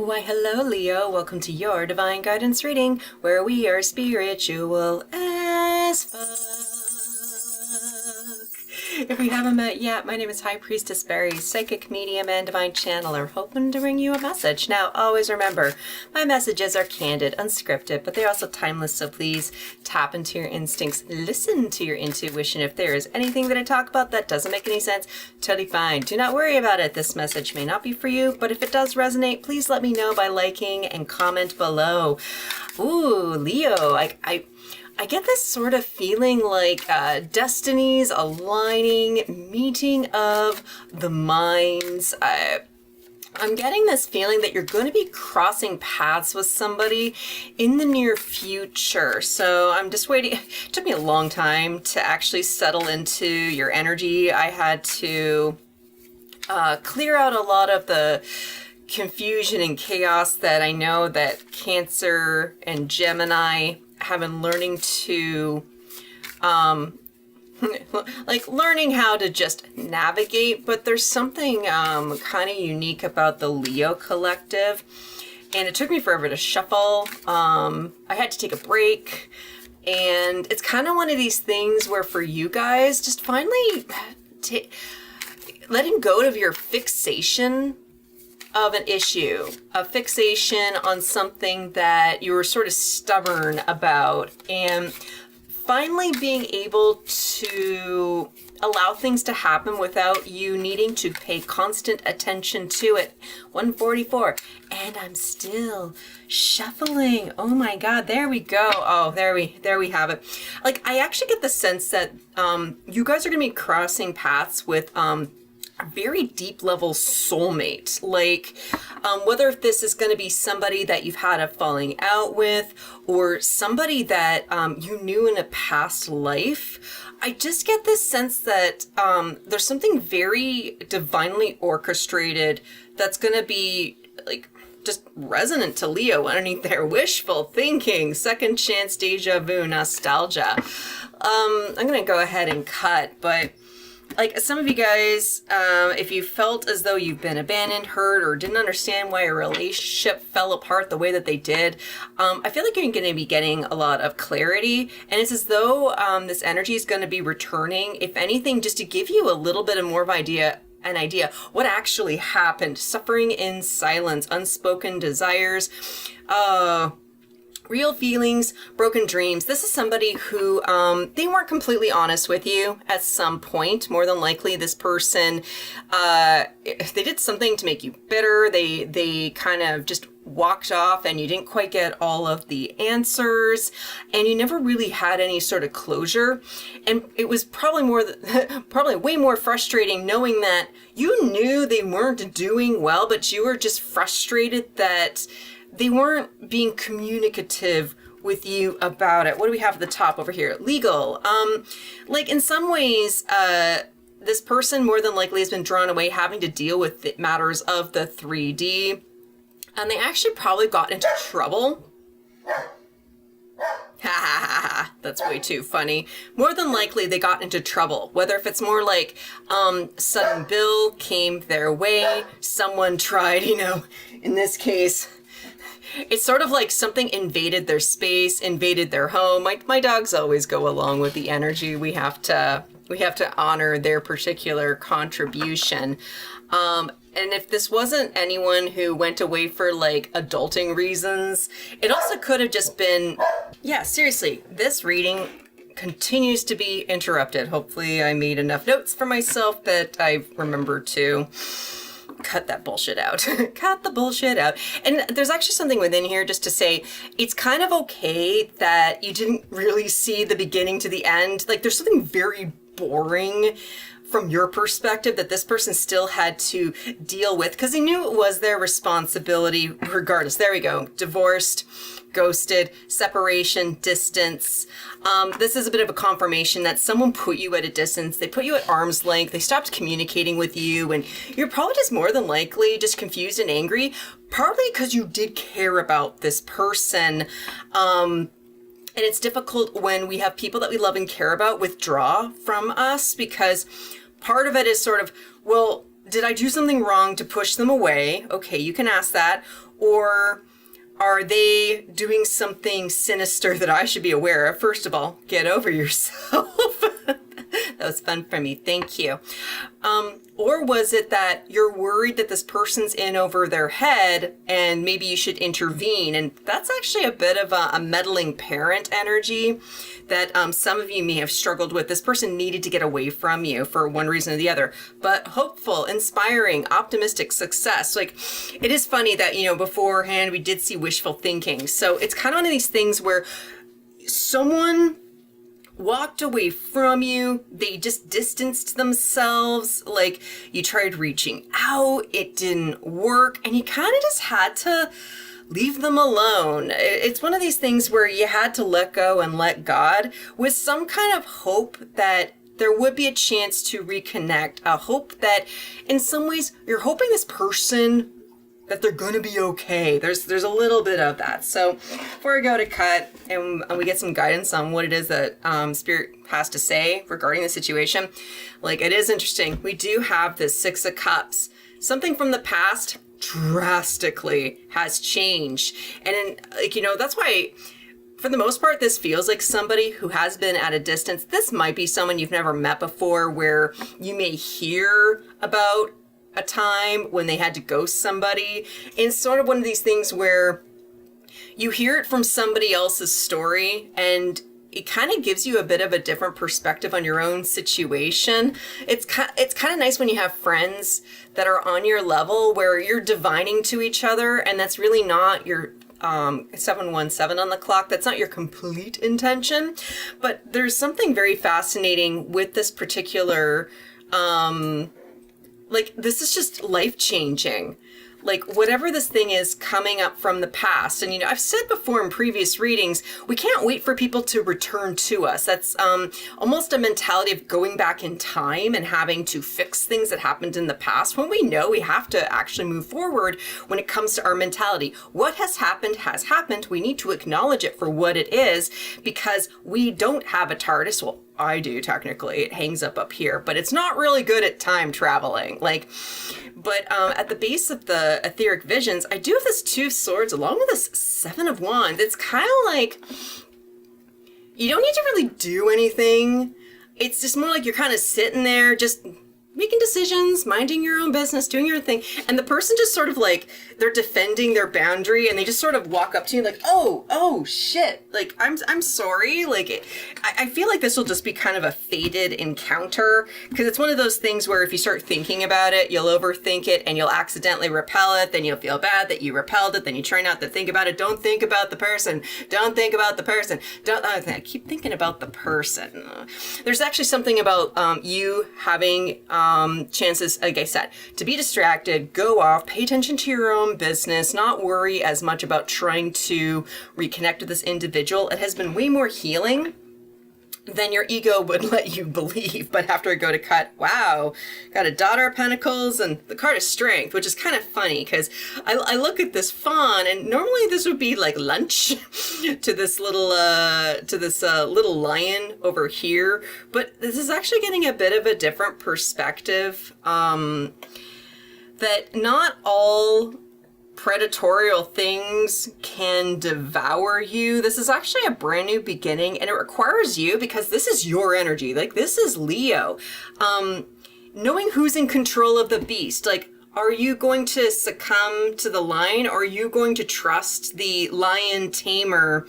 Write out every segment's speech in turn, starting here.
Why, hello, Leo. Welcome to your Divine Guidance reading, where we are spiritual as fuck. If we haven't met yet, my name is High Priestess Berry, psychic medium and divine channeler, hoping to bring you a message. Now, always remember, my messages are candid, unscripted, but they're also timeless, so please tap into your instincts, listen to your intuition. If there is anything that I talk about that doesn't make any sense, totally fine. Do not worry about it. This message may not be for you, but if it does resonate, please let me know by liking and comment below. Ooh, Leo, I get this sort of feeling like destinies aligning, meeting of the minds. I'm getting this feeling that you're going to be crossing paths with somebody in the near future. So I'm just waiting. It took me a long time to actually settle into your energy. I had to clear out a lot of the confusion and chaos that I know that Cancer and Gemini have been learning to learning how to just navigate. But there's something kind of unique about the Leo collective, and it took me forever to shuffle. I had to take a break, and it's kind of one of these things where for you guys, just finally letting go of your fixation of an issue, a fixation on something that you were sort of stubborn about, and finally being able to allow things to happen without you needing to pay constant attention to it. 144, and I'm still shuffling. Oh my God, there we go. Oh, there we have it. Like, I actually get the sense that you guys are gonna be crossing paths with a very deep level soulmate. Like, whether if this is going to be somebody that you've had a falling out with, or somebody that you knew in a past life, I just get this sense that there's something very divinely orchestrated that's going to be like just resonant to Leo underneath their wishful thinking, second chance, deja vu, nostalgia. I'm going to go ahead and cut, but like some of you guys, if you felt as though you've been abandoned, hurt, or didn't understand why a relationship fell apart the way that they did, I feel like you're going to be getting a lot of clarity. And it's as though this energy is going to be returning, if anything, just to give you a little bit of more of an idea what actually happened. Suffering in silence, unspoken desires, real feelings, broken dreams. This is somebody who, they weren't completely honest with you at some point. More than likely, this person, they did something to make you bitter. They kind of just walked off, and you didn't quite get all of the answers, and you never really had any sort of closure. And it was probably probably way more frustrating knowing that you knew they weren't doing well, but you were just frustrated that they weren't being communicative with you about it. What do we have at the top over here? Legal. Like in some ways, this person more than likely has been drawn away having to deal with the matters of the 3D. And they actually probably got into trouble. Ha ha ha ha, that's way too funny. More than likely they got into trouble. Whether if it's more like sudden bill came their way, someone tried, in this case, it's sort of like something invaded their space, invaded their home. My dogs always go along with the energy. We have to honor their particular contribution. And if this wasn't anyone who went away for like adulting reasons, it also could have just been, yeah, seriously, this reading continues to be interrupted. Hopefully I made enough notes for myself that I remember to cut that bullshit out. Cut the bullshit out. And there's actually something within here just to say, it's kind of okay that you didn't really see the beginning to the end. Like, there's something very boring from your perspective that this person still had to deal with, because they knew it was their responsibility regardless. There we go. Divorced, ghosted, separation, distance. This is a bit of a confirmation that someone put you at a distance. They put you at arm's length. They stopped communicating with you, and you're probably just more than likely just confused and angry, partly because you did care about this person. And it's difficult when we have people that we love and care about withdraw from us, because part of it is sort of, well, did I do something wrong to push them away? Okay, you can ask that. Or are they doing something sinister that I should be aware of? First of all, get over yourself. That was fun for me. Thank you. Or was it that you're worried that this person's in over their head and maybe you should intervene? And that's actually a bit of a meddling parent energy that some of you may have struggled with. This person needed to get away from you for one reason or the other. But hopeful, inspiring, optimistic success. Like, it is funny that, you know, beforehand we did see wishful thinking. So it's kind of one of these things where someone walked away from you, they just distanced themselves, like you tried reaching out, it didn't work, and you kind of just had to leave them alone. It's one of these things where you had to let go and let God with some kind of hope that there would be a chance to reconnect, a hope that in some ways you're hoping this person that they're going to be okay. There's a little bit of that. So before I go to cut and we get some guidance on what it is that Spirit has to say regarding the situation, like, it is interesting. We do have this Six of Cups. Something from the past drastically has changed. And, like, you know, that's why, for the most part, this feels like somebody who has been at a distance. This might be someone you've never met before, where you may hear about a time when they had to ghost somebody. It's sort of one of these things where you hear it from somebody else's story and it kind of gives you a bit of a different perspective on your own situation. It's kind of nice when you have friends that are on your level where you're divining to each other, and that's really not your 717 on the clock. That's not your complete intention, but there's something very fascinating with this particular like, this is just life-changing. Like, whatever this thing is coming up from the past. And, you know, I've said before in previous readings, we can't wait for people to return to us. That's almost a mentality of going back in time and having to fix things that happened in the past, when we know we have to actually move forward when it comes to our mentality. What has happened has happened. We need to acknowledge it for what it is, because we don't have a TARDIS. Well, I do, technically. It hangs up here, but it's not really good at time traveling. Like, but at the base of the etheric visions, I do have this Two of Swords along with this Seven of Wands. It's kind of like, you don't need to really do anything. It's just more like you're kind of sitting there just making decisions, minding your own business, doing your thing. And the person just sort of like, they're defending their boundary and they just sort of walk up to you like, oh shit. Like, I'm sorry. Like, I feel like this will just be kind of a fated encounter, because it's one of those things where if you start thinking about it, you'll overthink it and you'll accidentally repel it. Then you'll feel bad that you repelled it. Then you try not to think about it. Don't think about the person. Don't think about the person. I keep thinking about the person. There's actually something about you having chances, like I said, to be distracted, go off, pay attention to your own business, not worry as much about trying to reconnect with this individual. It has been way more healing than your ego would let you believe. But after I go to cut, wow, got a Daughter of Pentacles and the card of Strength, which is kind of funny because I look at this fawn and normally this would be like lunch to this little little lion over here, but this is actually getting a bit of a different perspective, that not all predatorial things can devour you. This is actually a brand new beginning, and it requires you, because this is your energy. Like, this is Leo. Knowing who's in control of the beast. Like, are you going to succumb to the lion, or are you going to trust the lion tamer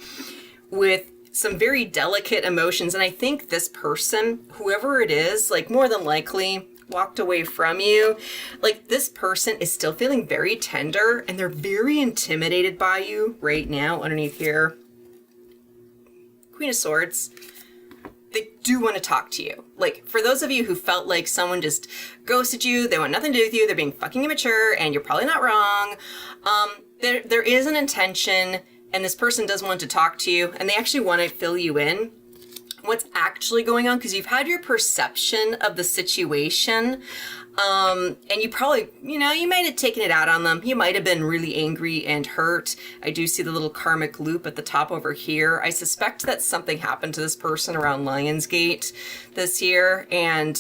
with some very delicate emotions? And I think this person, whoever it is, like, more than likely walked away from you. Like, this person is still feeling very tender and they're very intimidated by you right now. Underneath here, Queen of Swords. They do want to talk to you. Like, for those of you who felt like someone just ghosted you, they want nothing to do with you, they're being fucking immature, and you're probably not wrong. There is an intention, and this person does want to talk to you, and they actually want to fill you in what's actually going on, because you've had your perception of the situation, and you probably, you might have taken it out on them. You might have been really angry and hurt. I do see the little karmic loop at the top over here. I suspect that something happened to this person around Lionsgate this year, and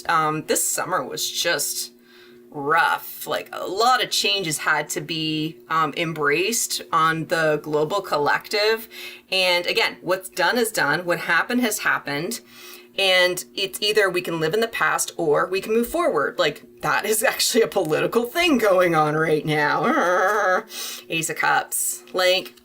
this summer was just rough. Like a lot of changes had to be embraced on the global collective. And again, what's done is done. What happened has happened. And it's either we can live in the past or we can move forward. Like that is actually a political thing going on right now. Ace of Cups. Like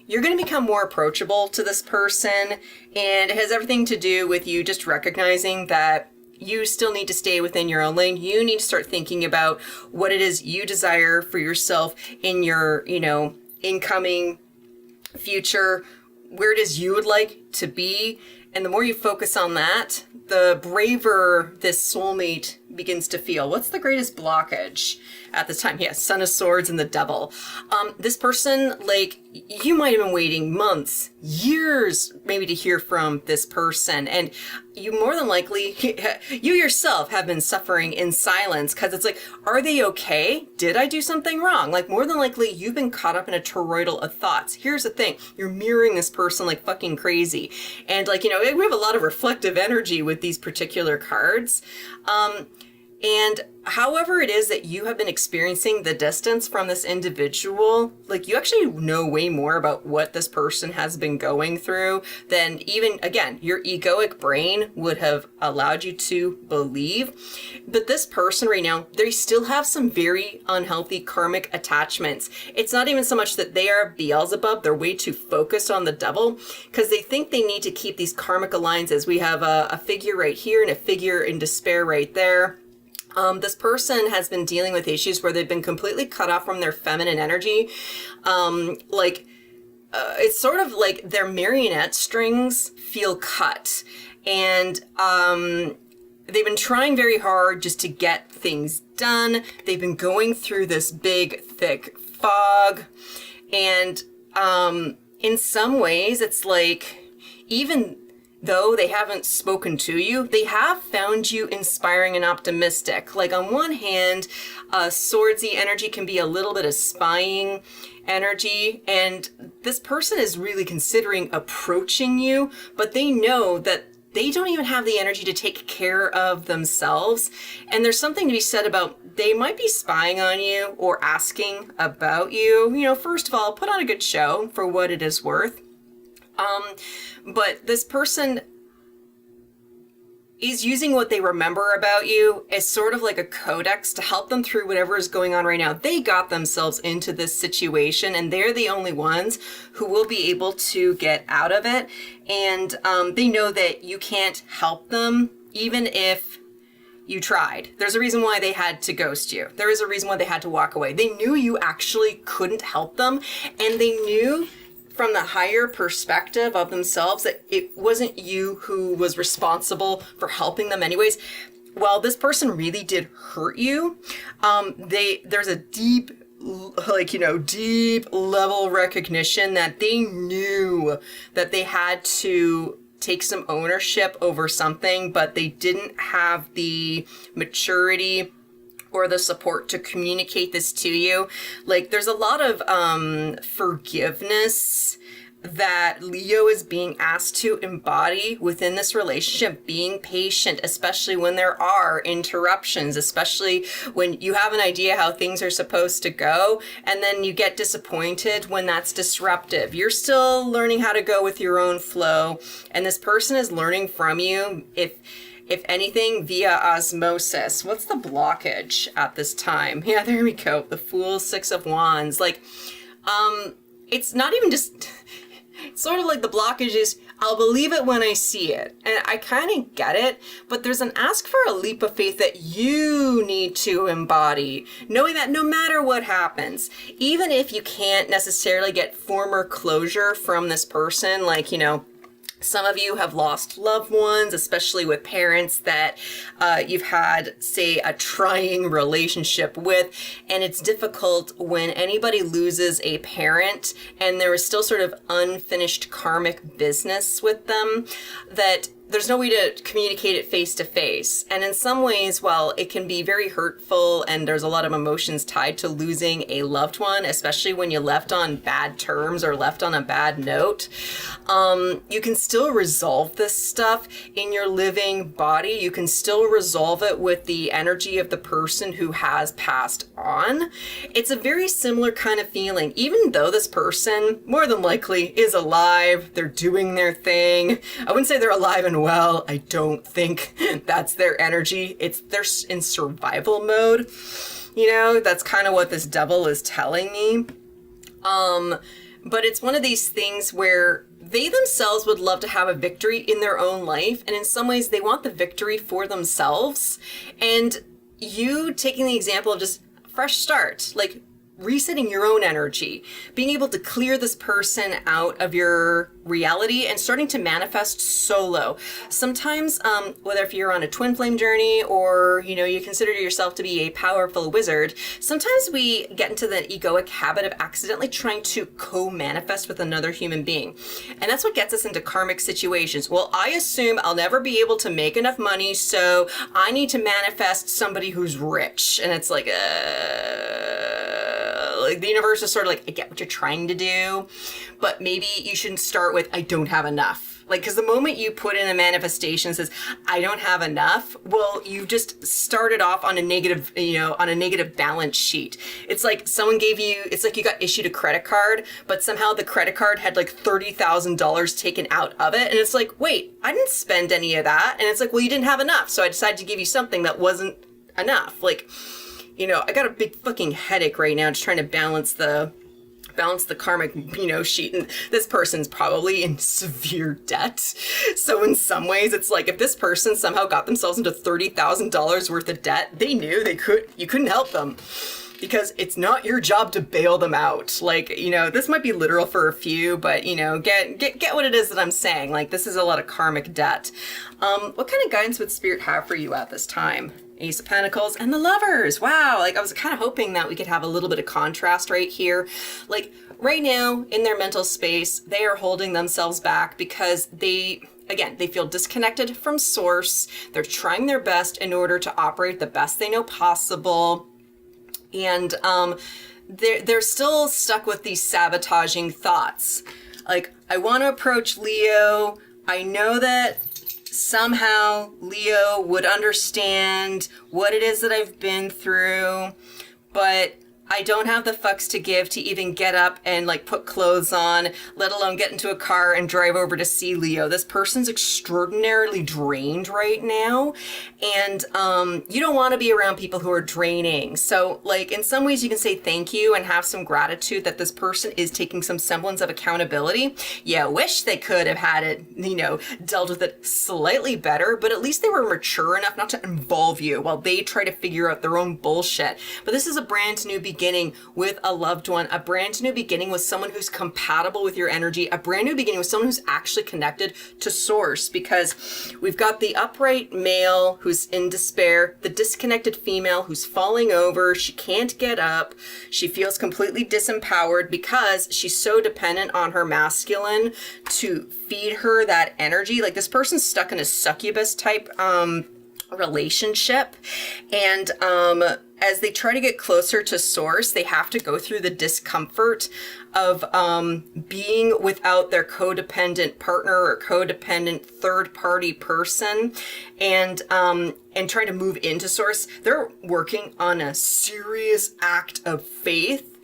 you're going to become more approachable to this person. And it has everything to do with you just recognizing that you still need to stay within your own lane. You need to start thinking about what it is you desire for yourself in your, incoming future, where it is you would like to be. And the more you focus on that, the braver this soulmate begins to feel. What's the greatest blockage at this time? Yes, Son of Swords and the Devil. This person, like, you might have been waiting months, years, maybe to hear from this person. And you more than likely, you yourself have been suffering in silence because it's like, are they okay? Did I do something wrong? Like, more than likely, you've been caught up in a toroidal of thoughts. Here's the thing. You're mirroring this person like fucking crazy. And like, we have a lot of reflective energy with these particular cards. And however it is that you have been experiencing the distance from this individual, like you actually know way more about what this person has been going through than even, again, your egoic brain would have allowed you to believe. But this person right now, they still have some very unhealthy karmic attachments. It's not even so much that they are Beelzebub, they're way too focused on the devil because they think they need to keep these karmic alliances. We have a figure right here and a figure in despair right there. This person has been dealing with issues where they've been completely cut off from their feminine energy. It's sort of like their marionette strings feel cut. And they've been trying very hard just to get things done. They've been going through this big, thick fog. And in some ways, it's like, even though they haven't spoken to you, they have found you inspiring and optimistic. Like on one hand, swordsy energy can be a little bit of spying energy, and this person is really considering approaching you, but they know that they don't even have the energy to take care of themselves. And there's something to be said about they might be spying on you or asking about you. First of all, put on a good show for what it is worth. But this person is using what they remember about you as sort of like a codex to help them through whatever is going on right now. They got themselves into this situation and they're the only ones who will be able to get out of it. And they know that you can't help them even if you tried. There's a reason why they had to ghost you. There is a reason why they had to walk away. They knew you actually couldn't help them, and they knew from the higher perspective of themselves that it wasn't you who was responsible for helping them anyways. While this person really did hurt you, there's a deep level recognition that they knew that they had to take some ownership over something, but they didn't have the maturity or the support to communicate this to you. Like, there's a lot of forgiveness that Leo is being asked to embody within this relationship, being patient, especially when there are interruptions, especially when you have an idea how things are supposed to go, and then you get disappointed when that's disruptive. You're still learning how to go with your own flow, and this person is learning from you, if anything, via osmosis. What's the blockage at this time? Yeah, there we go. The Fool, Six of Wands. Like, it's not even just... It's sort of like the blockage is, I'll believe it when I see it. And I kind of get it, but there's an ask for a leap of faith that you need to embody, knowing that no matter what happens, even if you can't necessarily get former closure from this person, like, some of you have lost loved ones, especially with parents that you've had, say, a trying relationship with. And it's difficult when anybody loses a parent and there is still sort of unfinished karmic business with them, that there's no way to communicate it face to face. And in some ways, while it can be very hurtful and there's a lot of emotions tied to losing a loved one, especially when you left on bad terms or left on a bad note, you can still resolve this stuff in your living body. You can still resolve it with the energy of the person who has passed on. It's a very similar kind of feeling. Even though this person more than likely is alive, they're doing their thing. I wouldn't say they're alive and well. I don't think that's their energy. They're in survival mode. You know, that's kind of what this devil is telling me. But it's one of these things where they themselves would love to have a victory in their own life. And in some ways they want the victory for themselves. And you taking the example of just fresh start, like resetting your own energy, being able to clear this person out of your reality and starting to manifest solo. Sometimes, whether if you're on a twin flame journey or, you know, you consider yourself to be a powerful wizard, sometimes we get into the egoic habit of accidentally trying to co-manifest with another human being. And that's what gets us into karmic situations. Well, I assume I'll never be able to make enough money, so I need to manifest somebody who's rich. And it's like, like the universe is sort of like, I get what you're trying to do, but maybe you shouldn't start with, I don't have enough. Like, because the moment you put in a manifestation that says, I don't have enough, well, you just started off on a negative, you know, on a negative balance sheet. It's like someone gave you, it's like you got issued a credit card, but somehow the credit card had like $30,000 taken out of it. And it's like, wait, I didn't spend any of that. And it's like, well, you didn't have enough. So I decided to give you something that wasn't enough. Like, you know, I got a big fucking headache right now just trying to balance the karmic, you know, sheet. And this person's probably in severe debt. So in some ways, it's like if this person somehow got themselves into $30,000 worth of debt, they knew you couldn't help them. Because it's not your job to bail them out. Like, you know, this might be literal for a few, but, you know, get what it is that I'm saying. Like, this is a lot of karmic debt. What kind of guidance would Spirit have for you at this time? Ace of Pentacles and the Lovers. Wow. Like, I was kind of hoping that we could have a little bit of contrast right here. Like, right now in their mental space, they are holding themselves back because they feel disconnected from source. They're trying their best in order to operate the best they know possible. And they're still stuck with these sabotaging thoughts. Like, I want to approach Leo. I know that somehow Leo would understand what it is that I've been through, but I don't have the fucks to give to even get up and like put clothes on, let alone get into a car and drive over to see Leo. This person's extraordinarily drained right now. And you don't want to be around people who are draining. So like in some ways you can say thank you and have some gratitude that this person is taking some semblance of accountability. Yeah, wish they could have had it, you know, dealt with it slightly better, but at least they were mature enough not to involve you while they try to figure out their own bullshit. But this is a brand new beginning with a loved one, a brand new beginning with someone who's compatible with your energy, a brand new beginning with someone who's actually connected to source, because we've got the upright male who's in despair, the disconnected female who's falling over, she can't get up, she feels completely disempowered because she's so dependent on her masculine to feed her that energy. Like this person's stuck in a succubus type relationship, and as they try to get closer to source, they have to go through the discomfort of being without their codependent partner or codependent third-party person, and trying to move into source. They're working on a serious act of faith,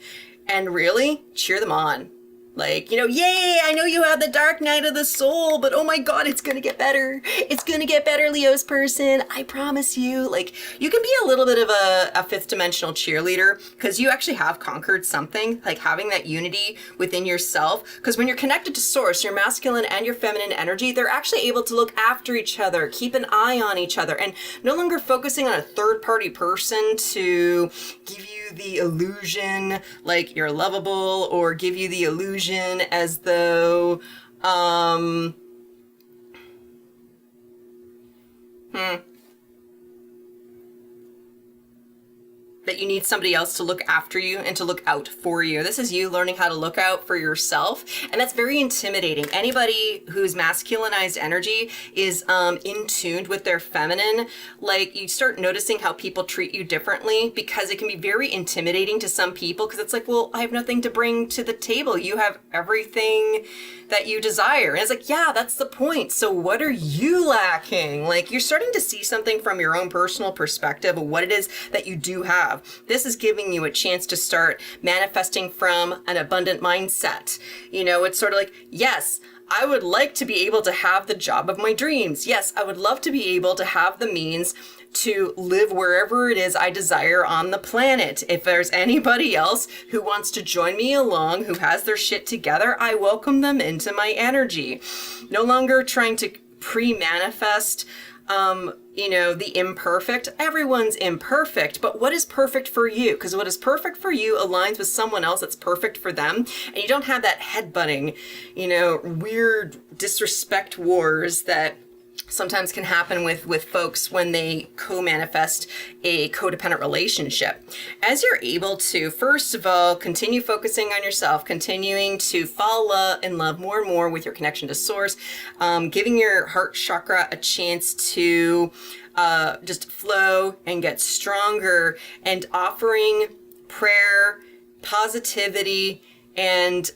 and really cheer them on. Like, you know, yay, I know you have the dark night of the soul, but oh my God, it's going to get better. It's going to get better, Leo's person. I promise you. Like, you can be a little bit of a fifth dimensional cheerleader because you actually have conquered something, like having that unity within yourself. Because when you're connected to source, your masculine and your feminine energy, they're actually able to look after each other, keep an eye on each other, and no longer focusing on a third party person to give you the illusion like you're lovable, or give you the illusion as though that you need somebody else to look after you and to look out for you. This is you learning how to look out for yourself. And that's very intimidating. Anybody who's masculinized energy is in tune with their feminine. Like, you start noticing how people treat you differently, because it can be very intimidating to some people, because it's like, well, I have nothing to bring to the table. You have everything that you desire. And it's like, yeah, that's the point. So what are you lacking? Like, you're starting to see something from your own personal perspective of what it is that you do have. This is giving you a chance to start manifesting from an abundant mindset. You know, it's sort of like, yes, I would like to be able to have the job of my dreams. Yes, I would love to be able to have the means to live wherever it is I desire on the planet. If there's anybody else who wants to join me along, who has their shit together, I welcome them into my energy. No longer trying to pre-manifest, you know, the imperfect. Everyone's imperfect, but what is perfect for you? Because what is perfect for you aligns with someone else that's perfect for them. And you don't have that headbutting, you know, weird disrespect wars that sometimes can happen with folks when they co-manifest a codependent relationship. As you're able to, first of all, continue focusing on yourself, continuing to fall in love more and more with your connection to source, giving your heart chakra a chance to just flow and get stronger, and offering prayer, positivity, and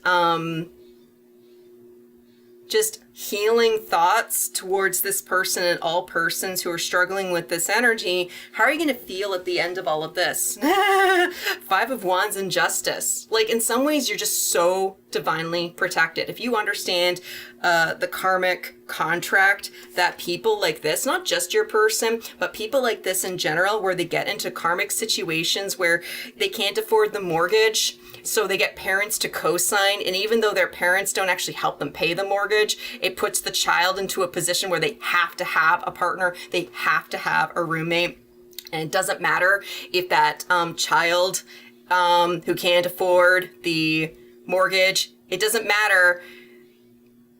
just healing thoughts towards this person and all persons who are struggling with this energy. How are you going to feel at the end of all of this? 5 of Wands and Justice. Like, in some ways, you're just so divinely protected. If you understand the karmic contract that people like this, not just your person, but people like this in general, where they get into karmic situations where they can't afford the mortgage, so they get parents to co-sign, and even though their parents don't actually help them pay the mortgage, it puts the child into a position where they have to have a partner, they have to have a roommate. And it doesn't matter if that child who can't afford the mortgage, it doesn't matter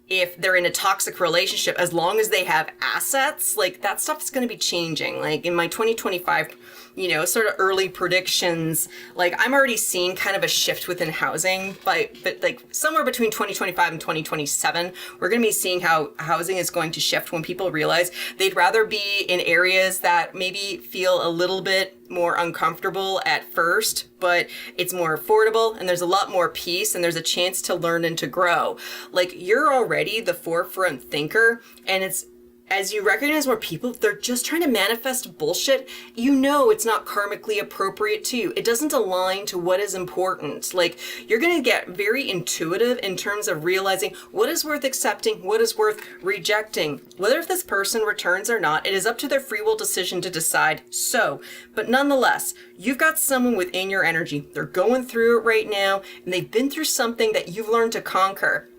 if they're in a toxic relationship, as long as they have assets. Like, that stuff's going to be changing. Like, in my 2025, you know, sort of early predictions, like, I'm already seeing kind of a shift within housing, but like somewhere between 2025 and 2027, we're going to be seeing how housing is going to shift when people realize they'd rather be in areas that maybe feel a little bit more uncomfortable at first, but it's more affordable, and there's a lot more peace, and there's a chance to learn and to grow. Like, you're already the forefront thinker, and it's, as you recognize more people, they're just trying to manifest bullshit, you know it's not karmically appropriate to you. It doesn't align to what is important. Like, you're going to get very intuitive in terms of realizing what is worth accepting, what is worth rejecting. Whether if this person returns or not, it is up to their free will decision to decide. So, but nonetheless, you've got someone within your energy. They're going through it right now, and they've been through something that you've learned to conquer.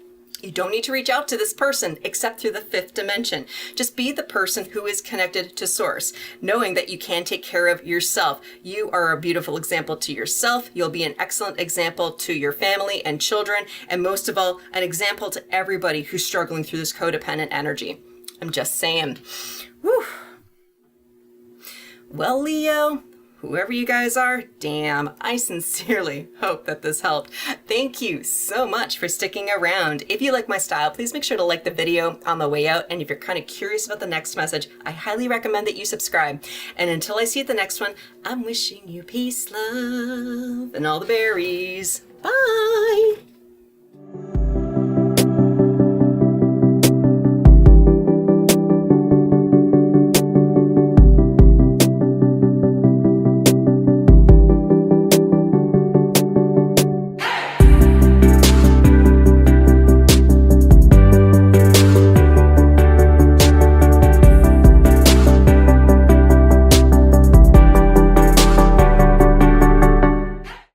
You don't need to reach out to this person except through the 5th dimension. Just be the person who is connected to source, knowing that you can take care of yourself. You are a beautiful example to yourself. You'll be an excellent example to your family and children, and most of all, an example to everybody who's struggling through this codependent energy. I'm just saying. Whew. Well, Leo, whoever you guys are, damn, I sincerely hope that this helped. Thank you so much for sticking around. If you like my style, please make sure to like the video on the way out. And if you're kind of curious about the next message, I highly recommend that you subscribe. And until I see you at the next one, I'm wishing you peace, love, and all the berries. Bye.